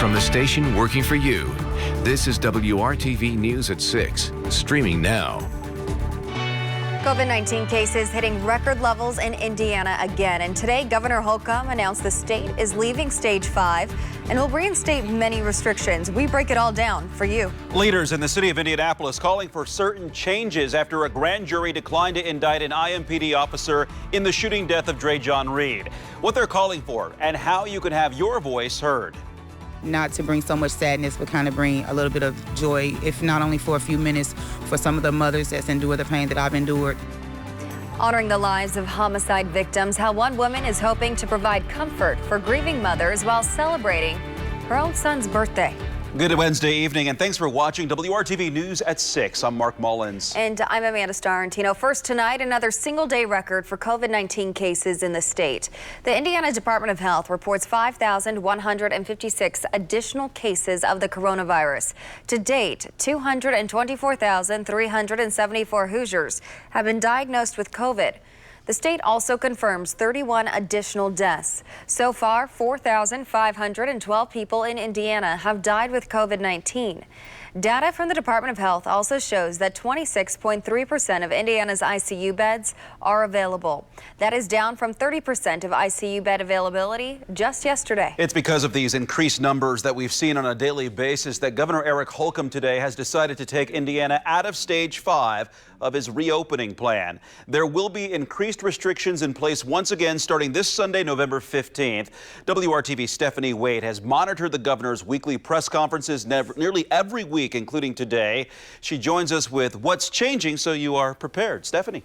from the station working for you. This is WRTV News at 6, streaming now. COVID-19 cases hitting record levels in Indiana again. And today, Governor Holcomb announced the state is leaving stage 5 and will reinstate many restrictions. We break it all down for you. Leaders in the city of Indianapolis calling for certain changes after a grand jury declined to indict an IMPD officer in the shooting death of Dre John Reed. What they're calling for and how you can have your voice heard. Not to bring so much sadness, but kind of bring a little bit of joy, if not only for a few minutes, for some of the mothers that's endured the pain that I've endured. Honoring the lives of homicide victims, how one woman is hoping to provide comfort for grieving mothers while celebrating her own son's birthday. Good Wednesday evening, and thanks for watching WRTV News at 6. I'm Mark Mullins. And I'm Amanda Starrentino. First tonight, another single-day record for COVID-19 cases in the state. The Indiana Department of Health reports 5,156 additional cases of the coronavirus. To date, 224,374 Hoosiers have been diagnosed with COVID. The state also confirms 31 additional deaths. So far, 4,512 people in Indiana have died with COVID-19. Data from the Department of Health also shows that 26.3% of Indiana's ICU beds are available. That is down from 30% of ICU bed availability just yesterday. It's because of these increased numbers that we've seen on a daily basis that Governor Eric Holcomb today has decided to take Indiana out of stage 5 of his reopening plan. There will be increased restrictions in place once again starting this Sunday, November 15th. WRTV's Stephanie Wade has monitored the governor's weekly press conferences nearly every week, including today. She joins us with what's changing so you are prepared. Stephanie.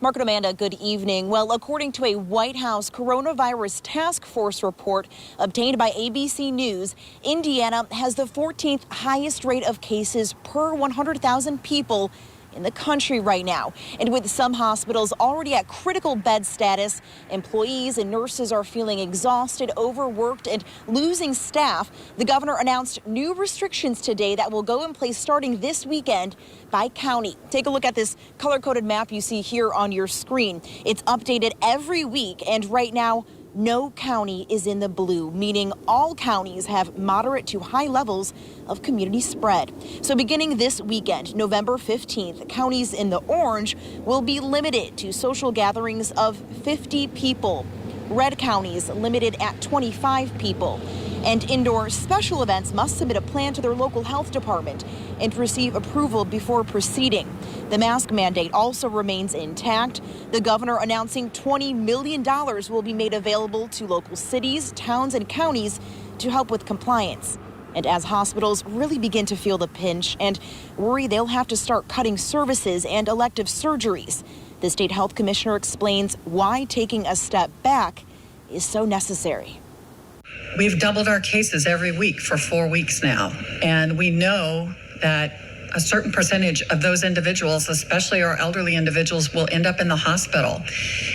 Mark and Amanda, good evening. Well, according to a White House coronavirus task force report obtained by ABC News, Indiana has the 14th highest rate of cases per 100,000 people in the country right now. And with some hospitals already at critical bed status, employees and nurses are feeling exhausted, overworked, and losing staff. The governor announced new restrictions today that will go in place starting this weekend by county. Take a look at this color-coded map you see here on your screen. It's updated every week, and right now, no county is in the blue, meaning all counties have moderate to high levels of community spread. So beginning this weekend, November 15th, counties in the orange will be limited to social gatherings of 50 people. Red counties limited at 25 people. And indoor special events must submit a plan to their local health department and receive approval before proceeding. The mask mandate also remains intact. The governor announcing $20 million will be made available to local cities, towns, and counties to help with compliance. And as hospitals really begin to feel the pinch and worry they'll have to start cutting services and elective surgeries, the state health commissioner explains why taking a step back is so necessary. We've doubled our cases every week for 4 weeks now, and we know that a certain percentage of those individuals, especially our elderly individuals, will end up in the hospital.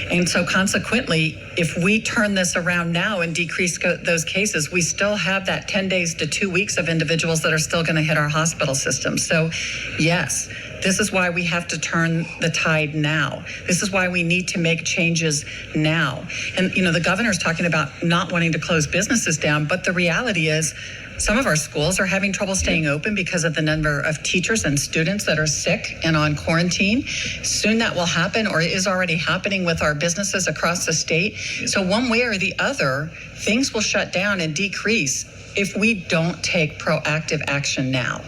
And so consequently, if we turn this around now and decrease those cases, we still have that 10 days to 2 weeks of individuals that are still going to hit our hospital system. So yes, this is why we have to turn the tide now. This is why we need to make changes now. And, you know, the governor's talking about not wanting to close businesses down, but the reality is some of our schools are having trouble staying open because of the number of teachers and students that are sick and on quarantine. Soon that will happen, or is already happening with our businesses across the state. So one way or the other, things will shut down and decrease if we don't take proactive action now.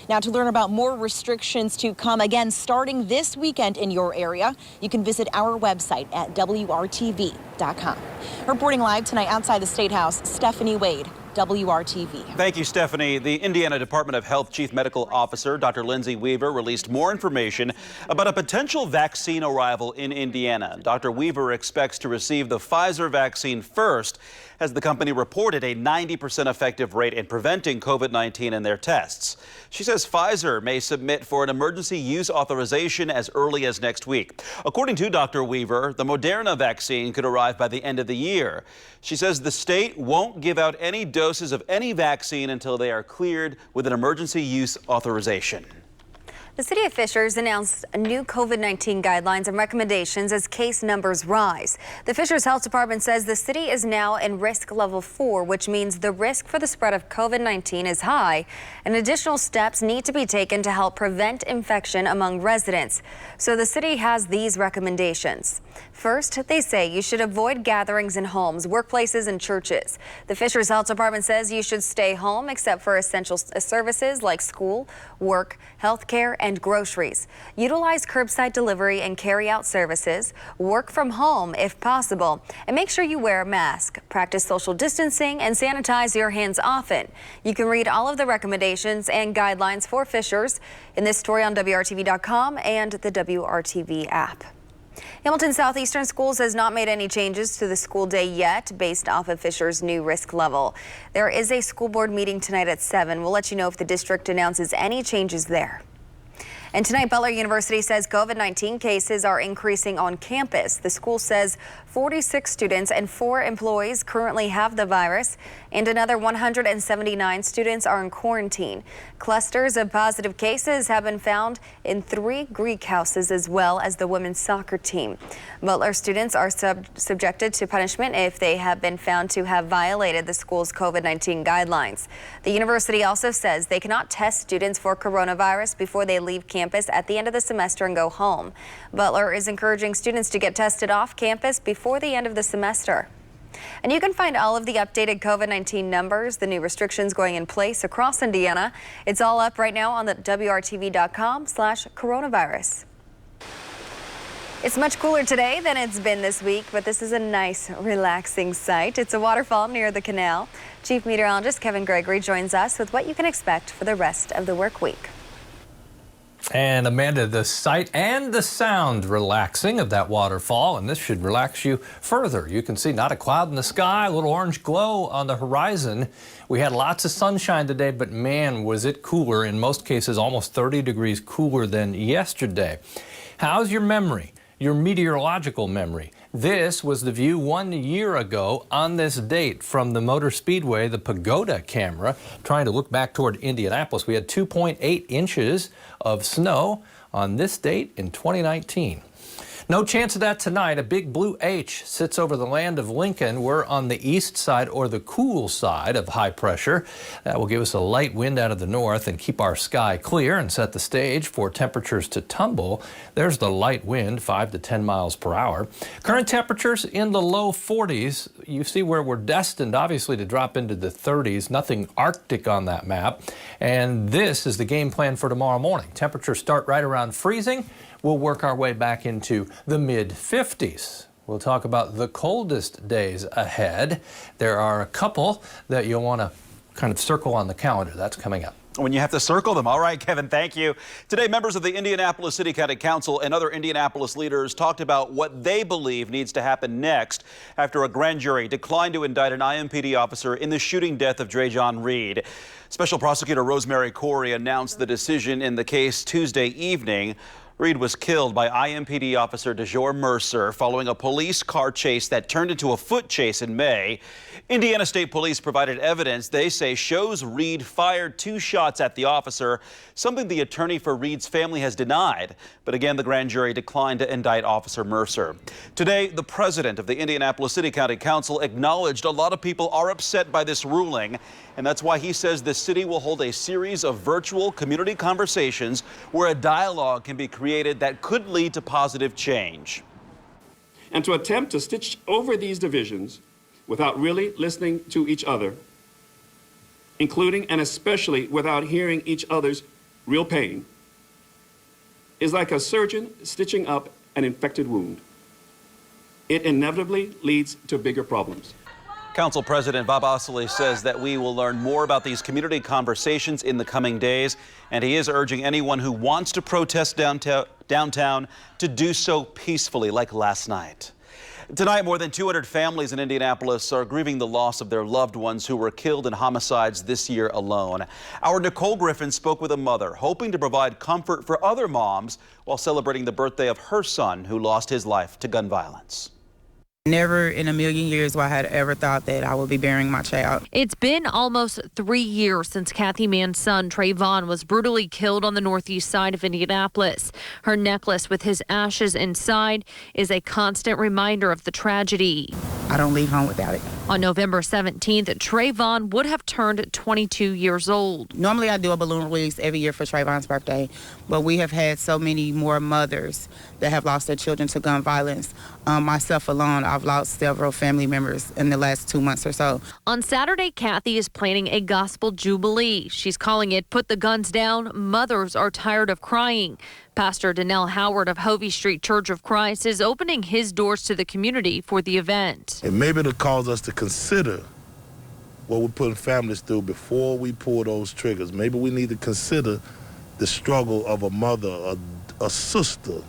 Now, to learn about more restrictions to come, again, starting this weekend in your area, you can visit our website at WRTV.com. Reporting live tonight outside the State House, Stephanie Wade, WRTV. Thank you, Stephanie. The Indiana Department of Health Chief Medical Officer, Dr. Lindsay Weaver, released more information about a potential vaccine arrival in Indiana. Dr. Weaver expects to receive the Pfizer vaccine first, as the company reported a 90% effective rate in preventing COVID-19 in their tests. She says Pfizer may submit for an emergency use authorization as early as next week. According to Dr. Weaver, the Moderna vaccine could arrive by the end of the year. She says the state won't give out any doses of any vaccine until they are cleared with an emergency use authorization. The city of Fishers announced new COVID-19 guidelines and recommendations as case numbers rise. The Fishers Health Department says the city is now in risk level 4, which means the risk for the spread of COVID-19 is high, and additional steps need to be taken to help prevent infection among residents. So the city has these recommendations. First, they say you should avoid gatherings in homes, workplaces, and churches. The Fishers Health Department says you should stay home except for essential services like school, work, healthcare, and groceries. Utilize curbside delivery and carry-out services. Work from home if possible. And make sure you wear a mask. Practice social distancing and sanitize your hands often. You can read all of the recommendations and guidelines for Fishers in this story on WRTV.com and the WRTV app. Hamilton Southeastern Schools has not made any changes to the school day yet based off of Fishers' new risk level. There is a school board meeting tonight at 7. We'll let you know if the district announces any changes there. And tonight, Butler University says COVID-19 cases are increasing on campus. The school says 46 students and 4 employees currently have the virus, and another 179 students are in quarantine. Clusters of positive cases have been found in 3 Greek houses as well as the women's soccer team. Butler students are subjected to punishment if they have been found to have violated the school's COVID-19 guidelines. The university also says they cannot test students for coronavirus before they leave campus at the end of the semester and go home. Butler is encouraging students to get tested off campus before the end of the semester. And you can find all of the updated COVID-19 numbers, the new restrictions going in place across Indiana. It's all up right now on the WRTV.com/coronavirus. It's much cooler today than it's been this week, but this is a nice, relaxing sight. It's a waterfall near the canal. Chief Meteorologist Kevin Gregory joins us with what you can expect for the rest of the work week. And Amanda, the sight and the sound relaxing of that waterfall, and this should relax you further. You can see not a cloud in the sky, a little orange glow on the horizon. We had lots of sunshine today, but man, was it cooler. In most cases, almost 30 degrees cooler than yesterday. How's your memory? Your meteorological memory. This was the view 1 year ago on this date from the Motor Speedway, the Pagoda camera, trying to look back toward Indianapolis. We had 2.8 inches of snow on this date in 2019. No chance of that tonight. A big blue H sits over the land of Lincoln. We're on the east side, or the cool side, of high pressure. That will give us a light wind out of the north and keep our sky clear and set the stage for temperatures to tumble. There's the light wind, 5 to 10 miles per hour. Current temperatures in the low 40s. You see where we're destined, obviously, to drop into the 30s. Nothing Arctic on that map. And this is the game plan for tomorrow morning. Temperatures start right around freezing. We'll work our way back into the mid-50s. We'll talk about the coldest days ahead. There are a couple that you'll want to kind of circle on the calendar. That's coming up. When you have to circle them. All right, Kevin, thank you. Today, members of the Indianapolis City County Council and other Indianapolis leaders talked about what they believe needs to happen next after a grand jury declined to indict an IMPD officer in the shooting death of Dre'Jon Reed. Special Prosecutor Rosemary Corey announced the decision in the case Tuesday evening. Reed was killed by IMPD officer DeJour Mercer following a police car chase that turned into a foot chase in May. Indiana State Police provided evidence they say shows Reed fired 2 shots at the officer, something the attorney for Reed's family has denied. But again, the grand jury declined to indict Officer Mercer. Today, the president of the Indianapolis City County Council acknowledged a lot of people are upset by this ruling, and that's why he says the city will hold a series of virtual community conversations where a dialogue can be created that could lead to positive change. And to attempt to stitch over these divisions without really listening to each other, including and especially without hearing each other's real pain, is like a surgeon stitching up an infected wound. It inevitably leads to bigger problems. Council President Bob Osley says that we will learn more about these community conversations in the coming days, and he is urging anyone who wants to protest downtown to do so peacefully, like last night. Tonight, more than 200 families in Indianapolis are grieving the loss of their loved ones who were killed in homicides this year alone. Our Nicole Griffin spoke with a mother, hoping to provide comfort for other moms while celebrating the birthday of her son who lost his life to gun violence. Never in a million years would I had ever thought that I would be burying my child. It's been almost 3 years since Kathy Mann's son, Trayvon, was brutally killed on the northeast side of Indianapolis. Her necklace with his ashes inside is a constant reminder of the tragedy. I don't leave home without it. On November 17th, Trayvon would have turned 22 years old. Normally I do a balloon release every year for Trayvon's birthday, but we have had so many more mothers that have lost their children to gun violence. Myself alone, I've lost several family members in the last 2 months or so. On Saturday, Kathy is planning a gospel jubilee. She's calling it Put the Guns Down. Mothers are tired of crying. Pastor Donnell Howard of Hovey Street Church of Christ is opening his doors to the community for the event. And maybe it'll cause us to consider what we're putting families through before we pull those triggers. Maybe we need to consider the struggle of a mother, a sister,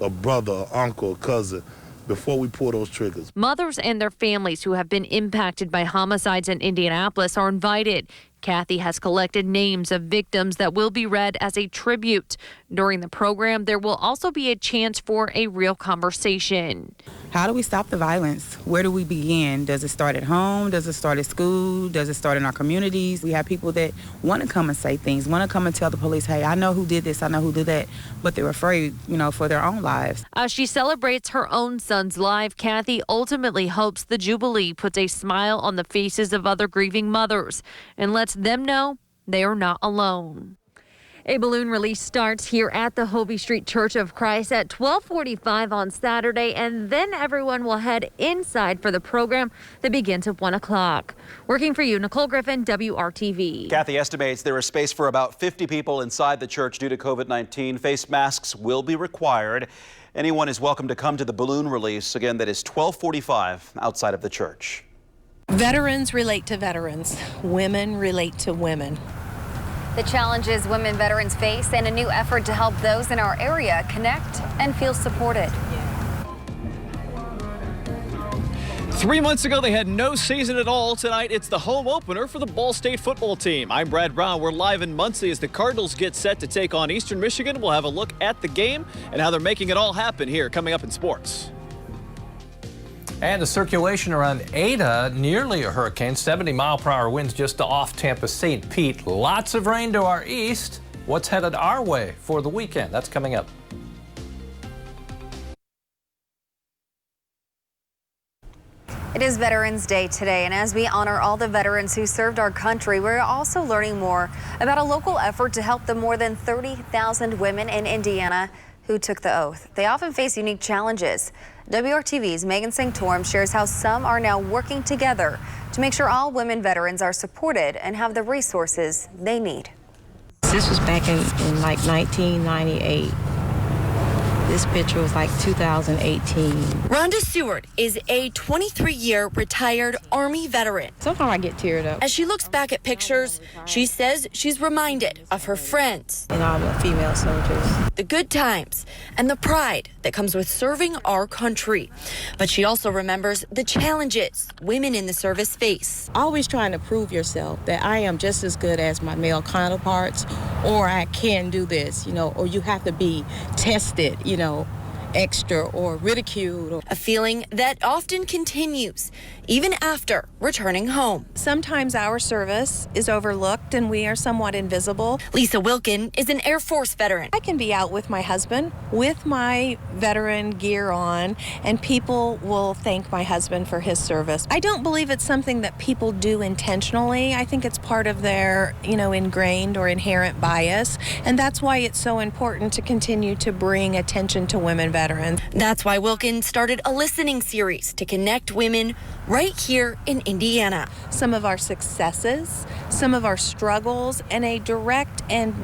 a brother, a uncle, a cousin, before we pull those triggers. Mothers and their families who have been impacted by homicides in Indianapolis are invited. Kathy has collected names of victims that will be read as a tribute. During the program, there will also be a chance for a real conversation. How do we stop the violence? Where do we begin? Does it start at home? Does it start at school? Does it start in our communities? We have people that want to come and say things, want to come and tell the police, hey, I know who did this, I know who did that, but they're afraid, for their own lives. As she celebrates her own son's life, Kathy ultimately hopes the Jubilee puts a smile on the faces of other grieving mothers and lets them know they are not alone. A balloon release starts here at the Hovey Street Church of Christ at 12:45 on Saturday, and then everyone will head inside for the program that begins at 1 o'clock. Working for you, Nicole Griffin, WRTV. Kathy estimates there is space for about 50 people inside the church due to COVID-19. Face masks will be required. Anyone is welcome to come to the balloon release. Again, that is 12:45 outside of the church. Veterans relate to veterans. Women relate to women. The challenges women veterans face and a new effort to help those in our area connect and feel supported. 3 months ago, they had no season at all. Tonight, it's the home opener for the Ball State football team. I'm Brad Brown. We're live in Muncie as the Cardinals get set to take on Eastern Michigan. We'll have a look at the game and how they're making it all happen here coming up in sports. And the circulation around Ada, nearly a hurricane, 70-mile-per-hour winds just off Tampa St. Pete. Lots of rain to our east. What's headed our way for the weekend? That's coming up. It is Veterans Day today, and as we honor all the veterans who served our country, we're also learning more about a local effort to help the more than 30,000 women in Indiana who took the oath. They often face unique challenges. WRTV's Megan Sanctorum shares how some are now working together to make sure all women veterans are supported and have the resources they need. This was back in like 1998. This picture was like 2018. Rhonda Stewart is a 23-year retired Army veteran. Sometimes I get teared up. As she looks back at pictures, she says she's reminded of her friends. And all the female soldiers. The good times and the pride that comes with serving our country. But she also remembers the challenges women in the service face. Always trying to prove yourself that I am just as good as my male counterparts, or I can do this, or you have to be tested, extra or ridiculed. A feeling that often continues even after returning home. Sometimes our service is overlooked and we are somewhat invisible. Lisa Wilkin is an Air Force veteran. I can be out with my husband with my veteran gear on, and people will thank my husband for his service. I don't believe it's something that people do intentionally. I think it's part of their, ingrained or inherent bias, and that's why it's so important to continue to bring attention to women veterans. That's why Wilkin started a listening series to connect women right here in Indiana. Some of our successes, some of our struggles, and a direct and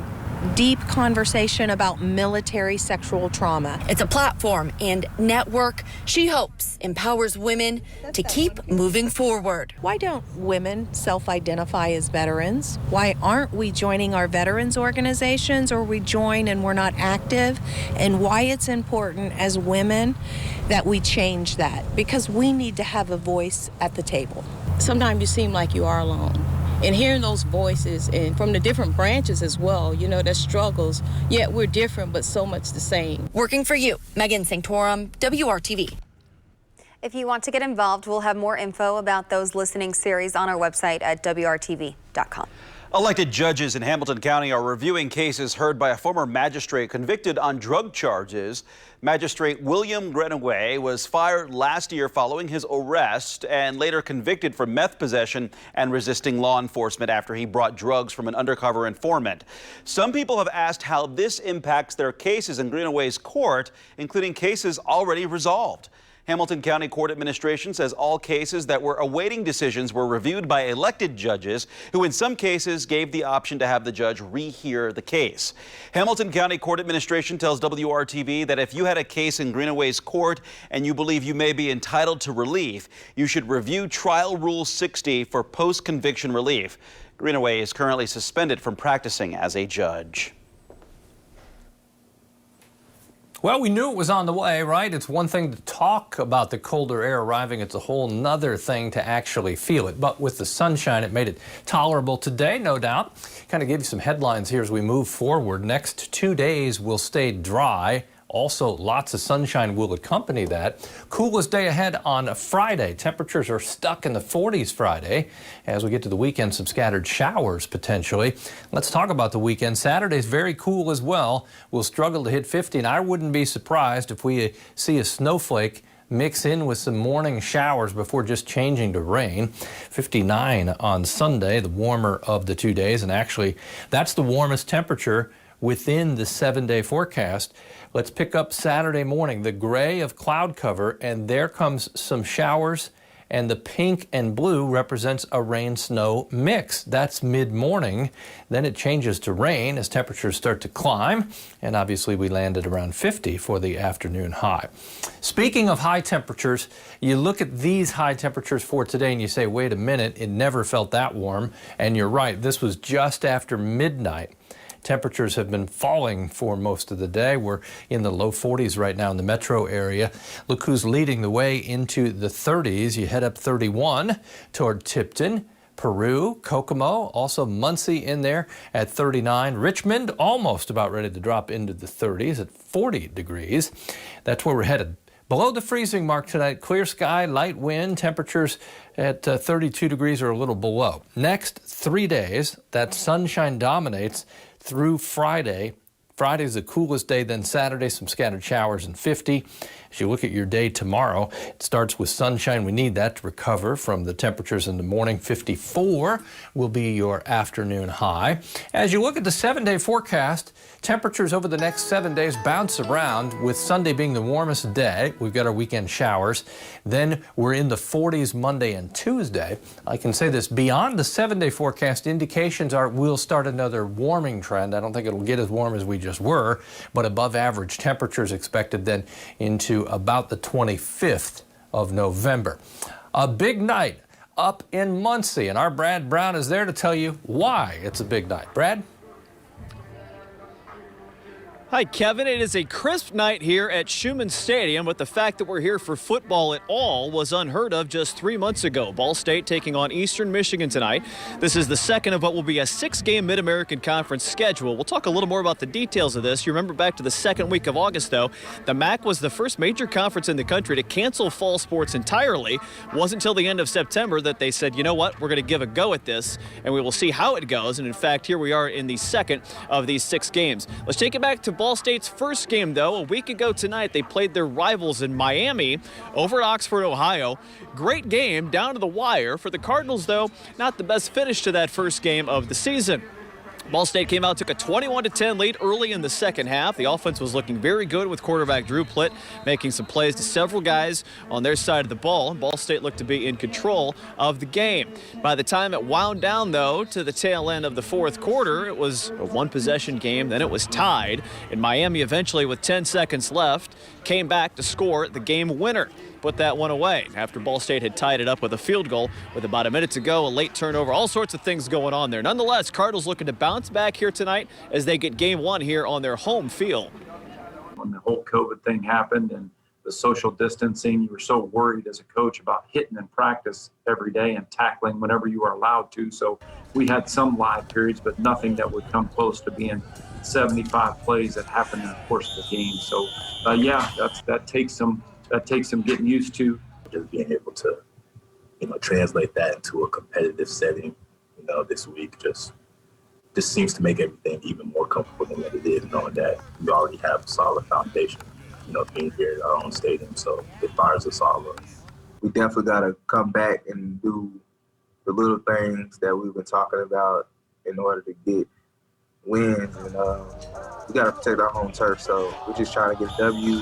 deep conversation about military sexual trauma. It's a platform and network she hopes empowers women to keep moving forward. Why don't women self-identify as veterans? Why aren't we joining our veterans organizations, or we join and we're not active? And why it's important as women that we change that, because we need to have a voice at the table. Sometimes you seem like you are alone. And hearing those voices and from the different branches as well, there's struggles, yet we're different, but so much the same. Working for you, Megan Sanctorum, WRTV. If you want to get involved, we'll have more info about those listening series on our website at WRTV.com. Elected judges in Hamilton County are reviewing cases heard by a former magistrate convicted on drug charges. Magistrate William Greenaway was fired last year following his arrest and later convicted for meth possession and resisting law enforcement after he brought drugs from an undercover informant. Some people have asked how this impacts their cases in Greenaway's court, including cases already resolved. Hamilton County Court Administration says all cases that were awaiting decisions were reviewed by elected judges who in some cases gave the option to have the judge rehear the case. Hamilton County Court Administration tells WRTV that if you had a case in Greenaway's court and you believe you may be entitled to relief, you should review Trial Rule 60 for post-conviction relief. Greenaway is currently suspended from practicing as a judge. Well, we knew it was on the way, right? It's one thing to talk about the colder air arriving. It's a whole nother thing to actually feel it. But with the sunshine, it made it tolerable today, no doubt. Kind of give you some headlines here as we move forward. Next 2 days will stay dry. Also, lots of sunshine will accompany that. Coolest day ahead on Friday. Temperatures are stuck in the 40s Friday. As we get to the weekend, some scattered showers potentially. Let's talk about the weekend. Saturday's very cool as well. We'll struggle to hit 50, and I wouldn't be surprised if we see a snowflake mix in with some morning showers before just changing to rain. 59 on Sunday, the warmer of the 2 days, and actually that's the warmest temperature within the 7-day forecast. Let's pick up Saturday morning, the gray of cloud cover, and there comes some showers, and the pink and blue represents a rain-snow mix. That's mid-morning. Then it changes to rain as temperatures start to climb, and obviously we landed around 50 for the afternoon high. Speaking of high temperatures, you look at these high temperatures for today and you say, wait a minute, it never felt that warm. And you're right, this was just after midnight. Temperatures have been falling for most of the day. We're in the low 40s right now in the metro area. Look who's leading the way into the 30s. You head up 31 toward Tipton, Peru, Kokomo, also Muncie in there at 39. Richmond almost about ready to drop into the 30s at 40 degrees. That's where we're headed. Below the freezing mark tonight, clear sky, light wind, temperatures at 32 degrees or a little below. Next 3 days, that sunshine dominates through Friday. Friday's the coolest day, then Saturday, some scattered showers and 50. As you look at your day tomorrow, it starts with sunshine. We need that to recover from the temperatures in the morning. 54 will be your afternoon high. As you look at the 7-day forecast, temperatures over the next 7 days bounce around, with Sunday being the warmest day. We've got our weekend showers. Then we're in the 40s Monday and Tuesday. I can say this, beyond the 7-day forecast, indications are we'll start another warming trend. I don't think it'll get as warm as we just were, but above average temperatures expected then into about the 25th of November. A big night up in Muncie, and our Brad Brown is there to tell you why it's a big night. Brad? Hi, Kevin. It is a crisp night here at Schumann Stadium, but the fact that we're here for football at all was unheard of just 3 months ago. Ball State taking on Eastern Michigan tonight. This is the second of what will be a 6-game Mid-American Conference schedule. We'll talk a little more about the details of this. You remember back to the second week of August, though, the MAC was the first major conference in the country to cancel fall sports entirely. It wasn't until the end of September that they said, you know what, we're going to give a go at this, and we will see how it goes. And in fact, here we are in the second of these 6 games. Let's take it back to Ball State's first game, though. A week ago tonight, they played their rivals in Miami over at Oxford, Ohio. Great game down to the wire. For the Cardinals, though, not the best finish to that first game of the season. Ball State came out, took a 21-10 lead early in the second half. The offense was looking very good with quarterback Drew Plitt making some plays to several guys on their side of the ball. Ball State looked to be in control of the game. By the time it wound down, though, to the tail end of the fourth quarter, it was a one-possession game. Then it was tied. And Miami eventually, with 10 seconds left, came back to score the game winner. Put that one away after Ball State had tied it up with a field goal with about a minute to go, a late turnover, all sorts of things going on there. Nonetheless, Cardinals looking to bounce back here tonight as they get game one here on their home field. When the whole COVID thing happened and the social distancing, you were so worried as a coach about hitting in practice every day and tackling whenever you were allowed to. So we had some live periods, but nothing that would come close to being 75 plays that happened in the course of the game. So yeah, that takes some getting used to. just being able to, translate that into a competitive setting, this week just seems to make everything even more comfortable than what it is, knowing that we already have a solid foundation, being here at our own stadium. So it fires us all up. We definitely got to come back and do the little things that we've been talking about in order to get wins. And we got to protect our home turf. So we're just trying to get a W.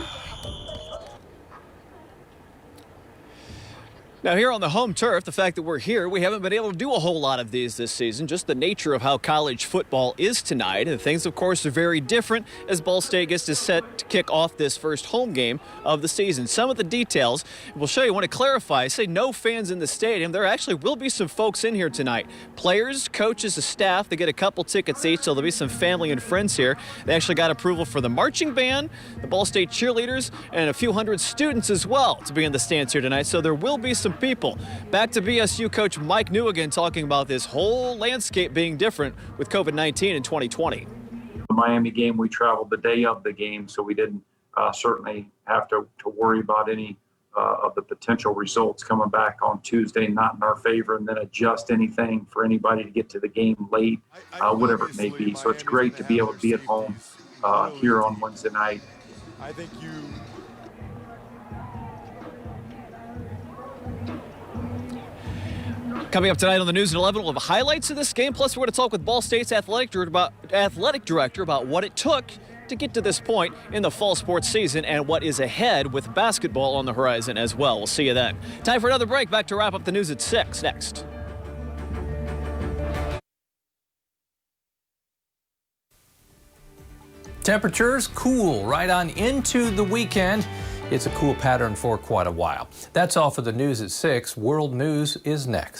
Now here on the home turf, the fact that we're here, we haven't been able to do a whole lot of these this season, just the nature of how college football is tonight. And things, of course, are very different as Ball State gets to set to kick off this first home game of the season. Some of the details we'll show you. I want to clarify, say no fans in the stadium. There actually will be some folks in here tonight. Players, coaches, the staff, they get a couple tickets each, so there'll be some family and friends here. They actually got approval for the marching band, the Ball State cheerleaders, and a few hundred students as well to be in the stands here tonight. So there will be some people. Back to BSU coach Mike Newigan talking about this whole landscape being different with COVID-19 in 2020. The Miami game, we traveled the day of the game, so we didn't certainly have to worry about any of the potential results coming back on Tuesday, not in our favor, and then adjust anything for anybody to get to the game late, whatever it may be. So it's great to be able to be at home here on Wednesday night. I think Coming up tonight on the News at 11, we'll have highlights of this game. Plus, we're going to talk with Ball State's athletic director about what it took to get to this point in the fall sports season and what is ahead with basketball on the horizon as well. We'll see you then. Time for another break. Back to wrap up the news at 6 next. Temperatures cool right on into the weekend. It's a cool pattern for quite a while. That's all for the news at 6. World News is next.